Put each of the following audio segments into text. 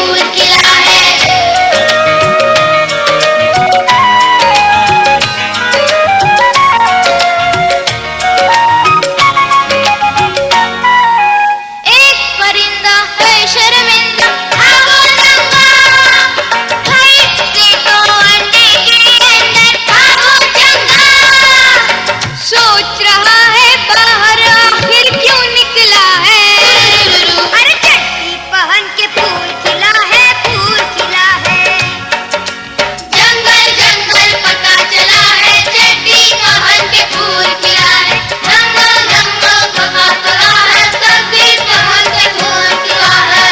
फूल खिला है। एक परिंदा है शर्मिंदा, भागो चंगा, भाई देखो अंडे के अंदर, भागो चंगा। सोच रहा है बाहर आखिर क्यों निकला है। अरे चड्डी पहन के फूल खिला है, फूल खिला है। जंगल जंगल पता चला है, चड्डी पहन के फूल खिला है। जंगल जंगल पता चला है, चड्डी पहन के फूल खिला है।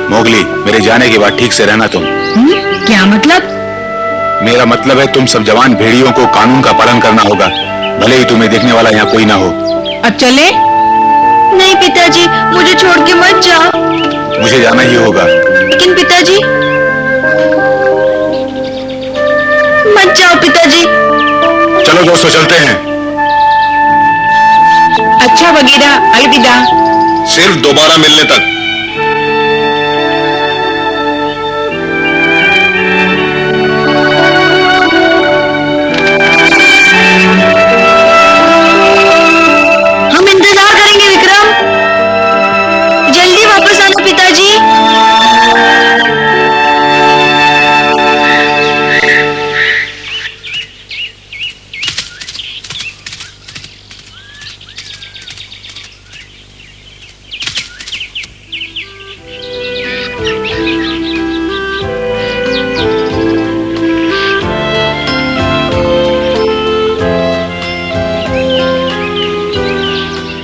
मोगली, मेरे जाने के बाद ठीक से रहना तुम। क्या मतलब? मेरा मतलब है तुम सब जवान भेड़ियों को कानून का पालन करना होगा, भले ही तुम्हें देखने वाला यहाँ कोई ना हो। अब चले? नहीं पिताजी, मुझे छोड़ के मत जाओ। मुझे जाना ही होगा। लेकिन पिताजी, मत जाओ पिताजी। चलो दोस्तों, चलते हैं। अच्छा बगीरा, अलविदा। सिर्फ दोबारा मिलने तक। हम इंतजार करेंगे विक्रम, जल्दी वापस आना पिताजी।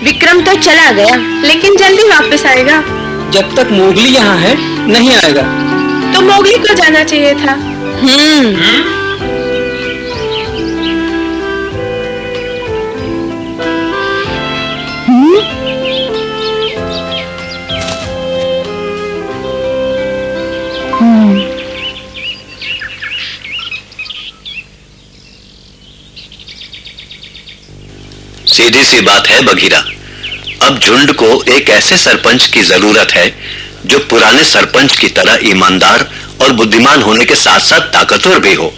विक्रम तो चला गया, लेकिन जल्दी वापस आएगा। जब तक मोगली यहाँ है नहीं आएगा। तो मोगली को जाना चाहिए था। सीधी सी बात है बघीरा, अब झुंड को एक ऐसे सरपंच की जरूरत है जो पुराने सरपंच की तरह ईमानदार और बुद्धिमान होने के साथ साथ ताकतवर भी हो।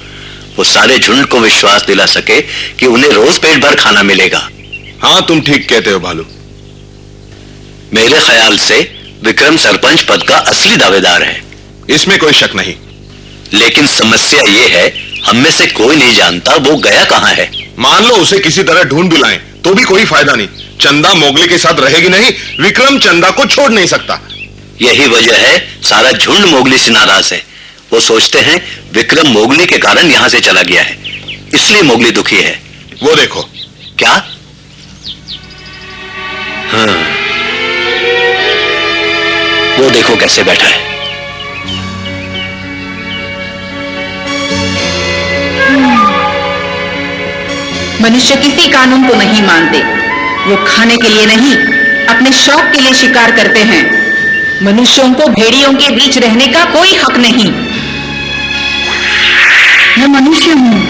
वो सारे झुंड को विश्वास दिला सके कि उन्हें रोज पेट भर खाना मिलेगा। हाँ, तुम ठीक कहते हो भालू। मेरे ख्याल से विक्रम सरपंच पद का असली दावेदार है। इसमें कोई शक नहीं। लेकिन समस्या ये है, हम में से कोई नहीं जानता वो गया कहाँ है। मान लो उसे किसी तरह ढूंढ भी लाएं, तो भी कोई फायदा नहीं। चंदा मोगली के साथ रहेगी नहीं, विक्रम चंदा को छोड़ नहीं सकता। यही वजह है सारा झुंड मोगली से नाराज है। वो सोचते हैं विक्रम मोगली के कारण यहां से चला गया है, इसलिए मोगली दुखी है। वो देखो। क्या? हाँ, वो देखो कैसे बैठा है। मनुष्य किसी कानून को नहीं मानते। वो खाने के लिए नहीं, अपने शौक के लिए शिकार करते हैं। मनुष्यों को भेड़ियों के बीच रहने का कोई हक नहीं। मैं मनुष्य हूँ।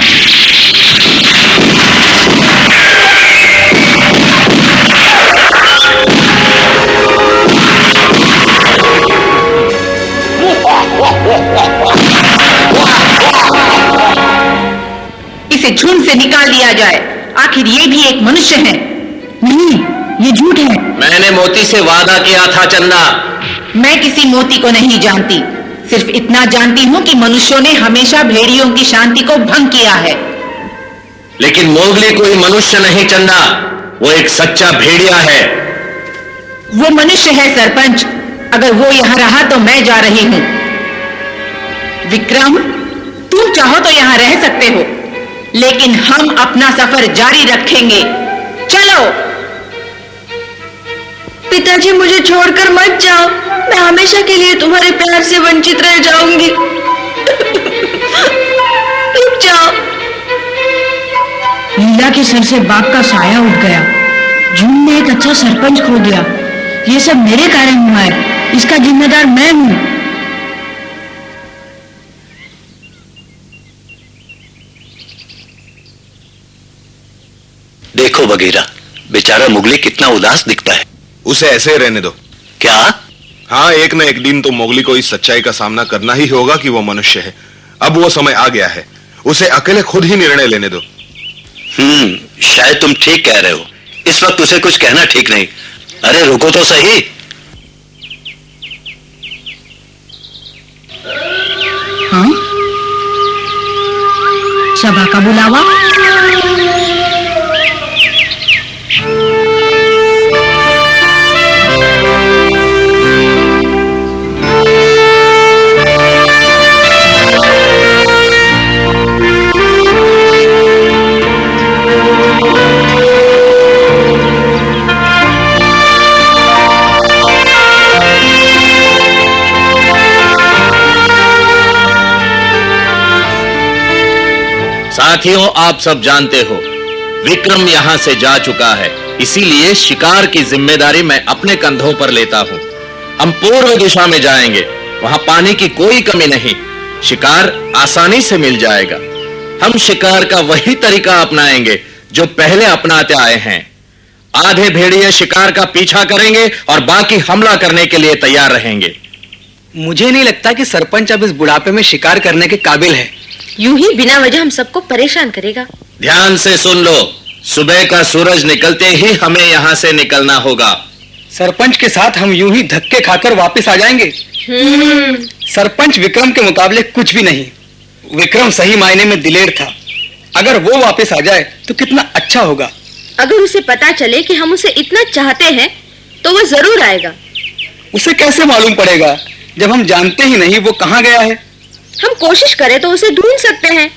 इसे झुंड से निकाल दिया जाए। आखिर ये भी एक मनुष्य है। नहीं, ये झूठ है। मैंने मोती से वादा किया था चंदा। मैं किसी मोती को नहीं जानती, सिर्फ इतना जानती हूँ कि मनुष्यों ने हमेशा भेड़ियों की शांति को भंग किया है। लेकिन मोगली कोई मनुष्य नहीं चंदा, वो एक सच्चा भेड़िया है। वो मनुष्य है सरपंच। अगर वो यहाँ रहा तो मैं जा रही हूँ। विक्रम, तुम चाहो तो यहाँ रह सकते हो, लेकिन हम अपना सफर जारी रखेंगे। चलो। पिताजी, मुझे छोड़कर मत जाओ। मैं हमेशा के लिए तुम्हारे प्यार से वंचित रह जाऊंगी। रुक जाओ। लीला के सर से बाप का साया उठ गया। झुंड ने एक अच्छा सरपंच खो दिया। ये सब मेरे कारण हुआ है। इसका जिम्मेदार मैं हूँ। देखो बघीरा, बेचारा मुगली कितना उदास दिखता है। उसे ऐसे ही रहने दो। क्या? हाँ, एक न एक दिन तो मोगली को इस सच्चाई का सामना करना ही होगा कि वो मनुष्य है। अब वो समय आ गया है, उसे अकेले खुद ही निर्णय लेने दो। शायद तुम ठीक कह रहे हो। इस वक्त उसे कुछ कहना ठीक नहीं। अरे रुको तो सही। हाँ? सभा का बुलावा? साथियों, आप सब जानते हो विक्रम यहां से जा चुका है, इसीलिए शिकार की जिम्मेदारी मैं अपने कंधों पर लेता हूं। हम पूर्व दिशा में जाएंगे, वहां पानी की कोई कमी नहीं, शिकार आसानी से मिल जाएगा। हम शिकार का वही तरीका अपनाएंगे जो पहले अपनाते आए हैं। आधे भेड़िए शिकार का पीछा करेंगे और बाकी हमला करने के लिए तैयार रहेंगे। मुझे नहीं लगता कि सरपंच अब इस बुढ़ापे में शिकार करने के काबिल है। यूं ही बिना वजह हम सबको परेशान करेगा। ध्यान से सुन लो, सुबह का सूरज निकलते ही हमें यहां से निकलना होगा। सरपंच के साथ हम यूं ही धक्के खाकर वापस आ जाएंगे। सरपंच विक्रम के मुकाबले कुछ भी नहीं। विक्रम सही मायने में दिलेर था। अगर वो वापस आ जाए तो कितना अच्छा होगा। अगर उसे पता चले कि हम उसे इतना चाहते हैं तो वो जरूर आएगा। उसे कैसे मालूम पड़ेगा जब हम जानते ही नहीं वो कहाँ गया है? हम कोशिश करें तो उसे ढूंढ सकते हैं,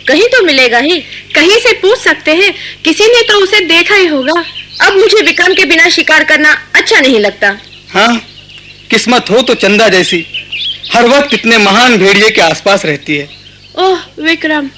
कहीं तो मिलेगा ही। कहीं से पूछ सकते हैं, किसी ने तो उसे देखा ही होगा। अब मुझे विक्रम के बिना शिकार करना अच्छा नहीं लगता। हाँ, किस्मत हो तो चंदा जैसी, हर वक्त इतने महान भेड़िए के आसपास रहती है। ओह विक्रम,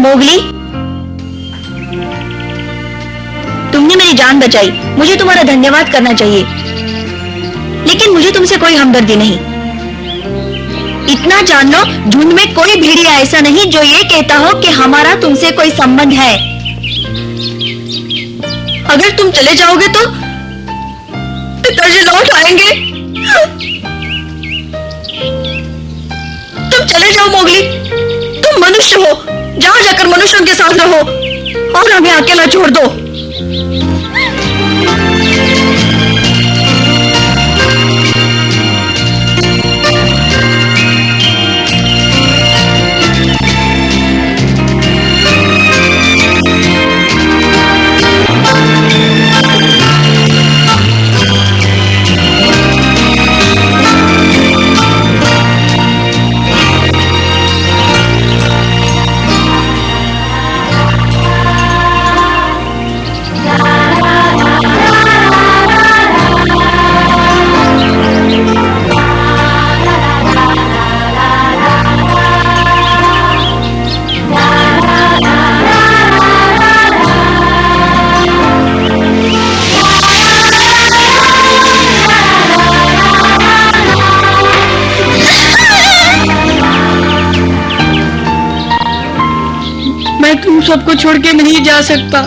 मोगली, तुमने मेरी जान बचाई, मुझे तुम्हारा धन्यवाद करना चाहिए। लेकिन मुझे तुमसे कोई हमदर्दी नहीं। इतना जान लो, झुंड में कोई भेड़िया ऐसा नहीं जो ये कहता हो कि हमारा तुमसे कोई संबंध है। अगर तुम चले जाओगे तो पिताजी लौट आएंगे। चले जाओ मोगली, तुम मनुष्य हो, जाओ जाकर मनुष्यों के साथ रहो और हमें अकेला छोड़ दो। मैं तुम सबको छोड़ के नहीं जा सकता।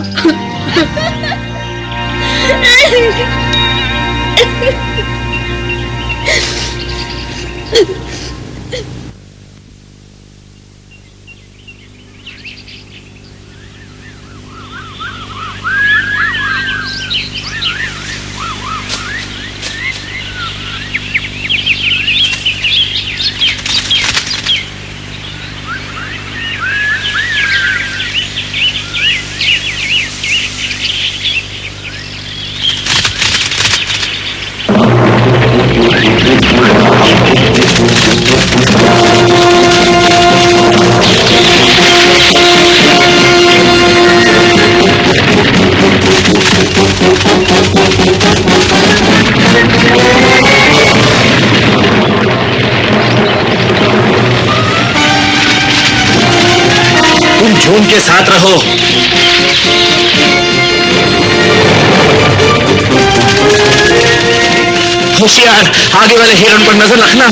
झुंड के साथ रहो। होशियार, आगे वाले हिरण पर नजर रखना।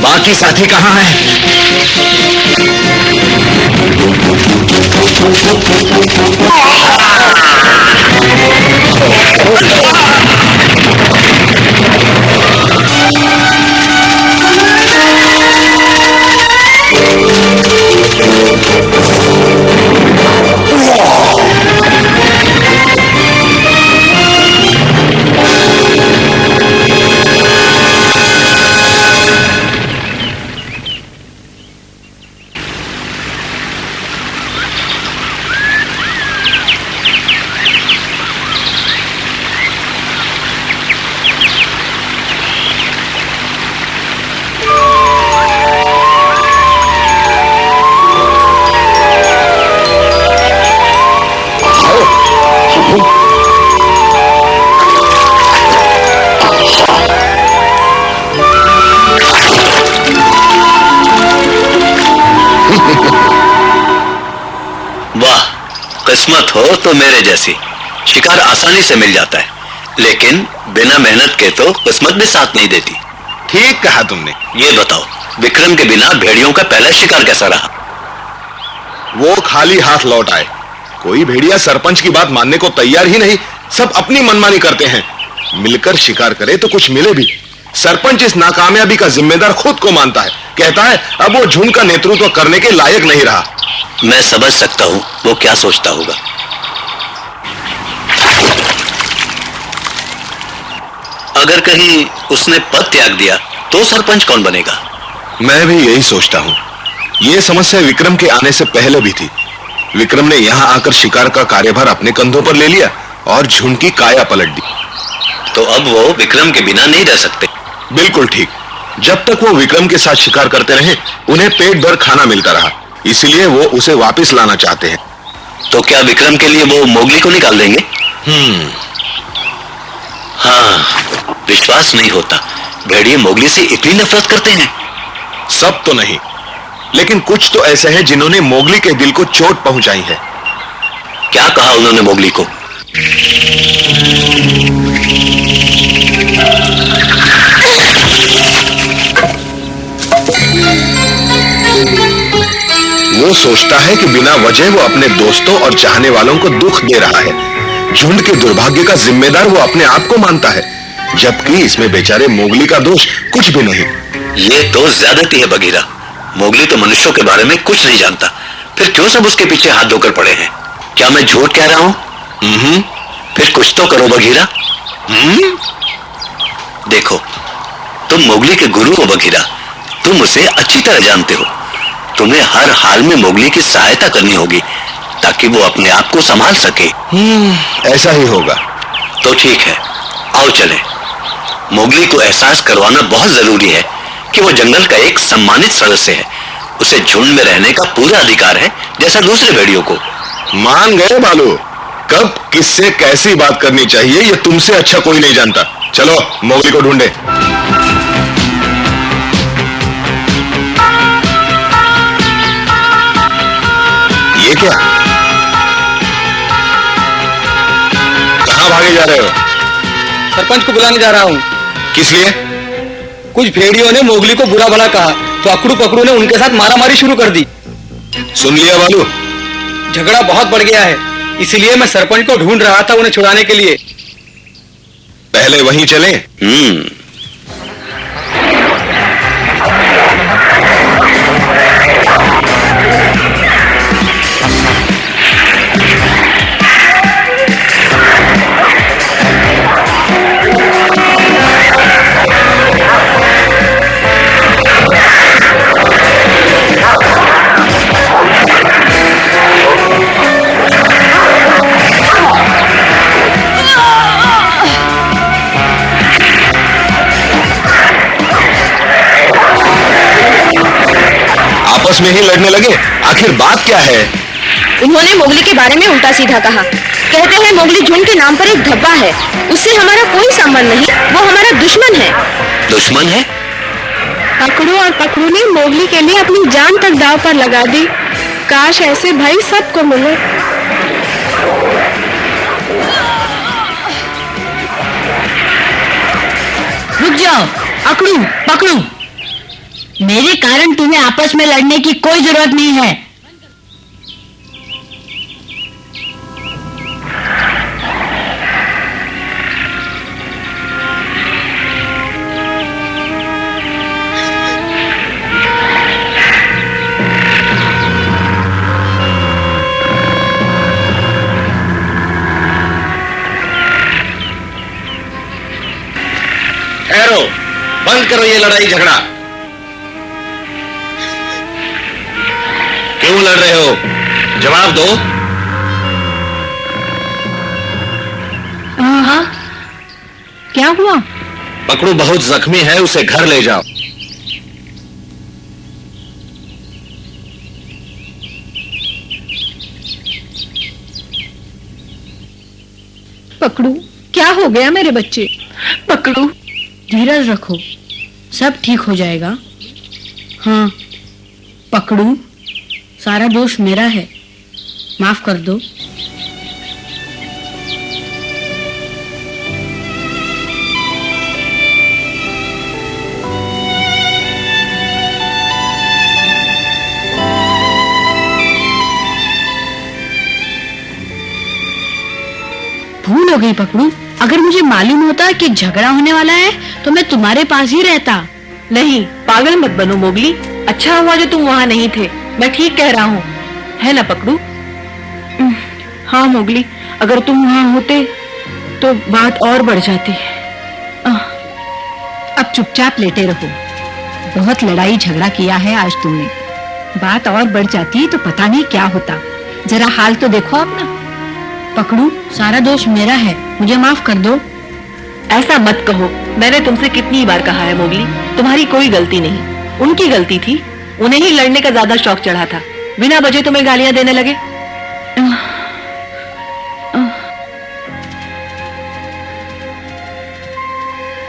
बाकी साथी कहाँ हैं? किस्मत हो तो मेरे जैसी। शिकार आसानी से मिल जाता है, लेकिन बिना मेहनत के तो किस्मत भी साथ नहीं देती। ठीक कहा तुमने। ये बताओ, विक्रम के बिना भेड़ियों का पहला शिकार कैसा रहा? वो खाली हाथ लौट आए। कोई भेड़िया सरपंच की बात मानने को तैयार ही नहीं, सब अपनी मनमानी करते हैं। मिलकर शिकार करे तो कुछ मिले भी। सरपंच इस नाकामयाबी का जिम्मेदार खुद को मानता है, कहता है अब वो झुंड का नेतृत्व करने के लायक नहीं रहा। मैं समझ सकता हूं वो क्या सोचता होगा। अगर कहीं उसने पद त्याग दिया तो सरपंच कौन बनेगा? मैं भी यही सोचता हूं। यह समस्या विक्रम के आने से पहले भी थी। विक्रम ने यहां आकर शिकार का कार्यभार अपने कंधों पर ले लिया और झुंड की काया पलट दी। तो अब वो विक्रम के बिना नहीं रह सकते। बिल्कुल ठीक। जब तक वो विक्रम के साथ शिकार करते रहे, उन्हें पेट भर खाना मिलता रहा, इसलिए वो उसे वापस लाना चाहते हैं। तो क्या विक्रम के लिए वो मोगली को निकाल देंगे? हाँ, विश्वास नहीं होता, भेड़िए मोगली से इतनी नफरत करते हैं। सब तो नहीं, लेकिन कुछ तो ऐसे हैं जिन्होंने मोगली के दिल को चोट पहुंचाई है। क्या कहा उन्होंने मोगली को? वो वो सोचता है कि बिना वजह वो अपने दोस्तों और चाहने वालों को दुख दे रहा है। झुंड के दुर्भाग्य का जिम्मेदार वो अपने आप को मानता है, जबकि इसमें बेचारे मोगली का दोष कुछ भी नहीं। ये तो ज्यादती है बघीरा। मोगली तो मनुष्यों के बारे में कुछ नहीं जानता, फिर क्यों सब उसके पीछे हाथ धोकर पड़े हैं? क्या मैं झूठ कह रहा हूं? फिर कुछ तो करो बघीरा। देखो, तुम मोगली के गुरु हो बघीरा, तुम उसे अच्छी तरह जानते हो। तुम्हें हर हाल में मोगली की सहायता करनी होगी ताकि वो अपने आप को संभाल सके। ऐसा ही होगा। तो ठीक है, आओ चले। मोगली को एहसास करवाना बहुत जरूरी है कि वो जंगल का एक सम्मानित सदस्य है। उसे झुंड में रहने का पूरा अधिकार है, जैसा दूसरे भेड़ियों को। मान गए बालू, कब किससे कैसी बात करनी चाहिए ये तुमसे अच्छा कोई नहीं जानता। चलो मोगली को ढूंढे। ये क्या? कहां भागे जा रहे हो? सरपंच को बुलाने जा रहा हूँ। किस लिए? कुछ भेड़ियों ने मोगली को बुरा भला कहा तो अकड़ू पकड़ू ने उनके साथ मारामारी शुरू कर दी। सुन लिया बालू? झगड़ा बहुत बढ़ गया है, इसलिए मैं सरपंच को ढूंढ रहा था उन्हें छुड़ाने के लिए। पहले वहीं चले। आपस में ही लड़ने लगे, आखिर बात क्या है? उन्होंने मोगली के बारे में उल्टा सीधा कहा। कहते हैं मोगली झुंड के नाम पर एक धब्बा है, उससे हमारा कोई संबंध नहीं, वो हमारा दुश्मन है। दुश्मन है? पकड़ू और पकड़ू ने मोगली के लिए अपनी जान तक दांव पर लगा दी। काश ऐसे भाई सबको मिले। रुक जाओ अकड़ू पकड़ू, मेरे कारण तुम्हें आपस में लड़ने की कोई जरूरत नहीं है। ठहरो, बंद करो ये लड़ाई झगड़ा। क्यों लड़ रहे हो? जवाब दो। हाँ, क्या हुआ? पकड़ू बहुत जख्मी है, उसे घर ले जाओ। पकड़ू, क्या हो गया मेरे बच्चे? पकड़ू, धीरज रखो, सब ठीक हो जाएगा। हाँ पकड़ू, सारा दोष मेरा है, माफ कर दो। भूल हो गई पकड़ू, अगर मुझे मालूम होता कि झगड़ा होने वाला है तो मैं तुम्हारे पास ही रहता। नहीं, पागल मत बनो मोगली, अच्छा हुआ जो तुम वहाँ नहीं थे। मैं ठीक कह रहा हूँ, है ना पकड़ू? हाँ मोगली, अगर तुम वहाँ होते तो बात और बढ़ जाती। अब चुपचाप लेटे रहो, बहुत लड़ाई झगड़ा किया है आज तुमने, बात और बढ़ जाती तो पता नहीं क्या होता। जरा हाल तो देखो अपना। पकड़ू, सारा दोष मेरा है, मुझे माफ कर दो। ऐसा मत कहो, मैंने तुमसे कितनी बार कहा है मोगली, तुम्हारी कोई गलती नहीं, उनकी गलती थी। उन्हें ही लड़ने का ज्यादा शौक चढ़ा था, बिना वजह तुम्हें गालियां देने लगे।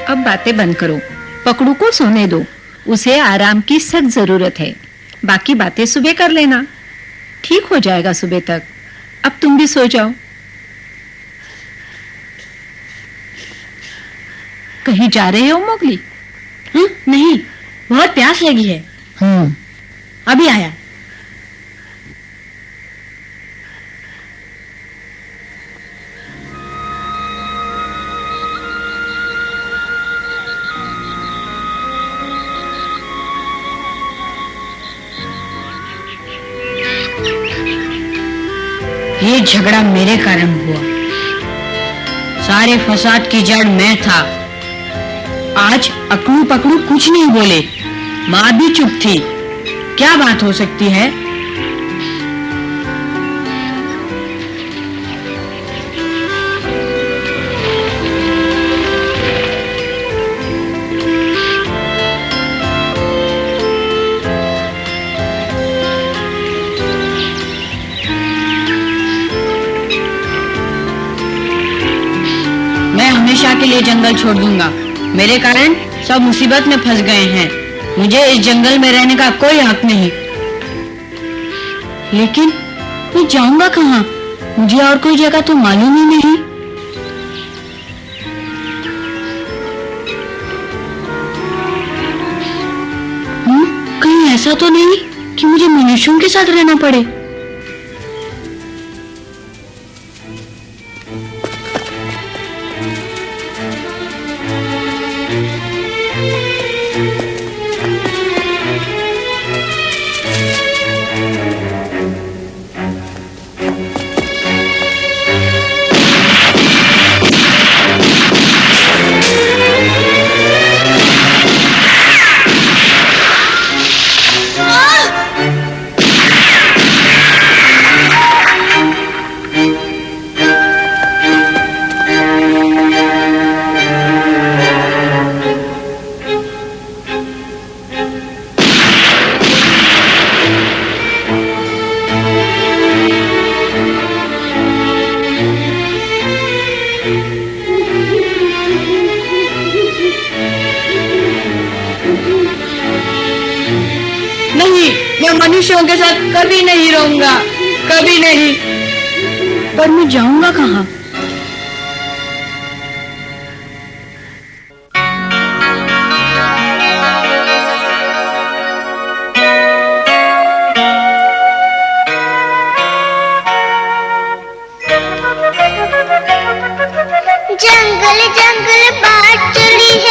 अब बातें बंद करो, पकड़ू को सोने दो, उसे आराम की सख्त जरूरत है। बाकी बातें सुबह कर लेना, ठीक हो जाएगा सुबह तक। अब तुम भी सो जाओ। कहीं जा रहे हो मोगली? नहीं, बहुत प्यास लगी है। अभी आया। ये झगड़ा मेरे कारण हुआ। सारे फसाद की जड़ मैं था। आज अकड़ू पकड़ू कुछ नहीं बोले, माँ भी चुप थी। क्या बात हो सकती है? मैं हमेशा के लिए जंगल छोड़ दूंगा। मेरे कारण सब मुसीबत में फंस गए हैं। मुझे इस जंगल में रहने का कोई हक नहीं। लेकिन मैं जाऊंगा कहाँ? मुझे और कोई जगह तो मालूम ही नहीं। कहीं ऐसा तो नहीं कि मुझे मनुष्यों के साथ रहना पड़े? नहीं, मैं मनुष्यों के साथ कभी नहीं रहूंगा, कभी नहीं। पर मैं जाऊंगा कहाँ? जंगल जंगल बात चली है।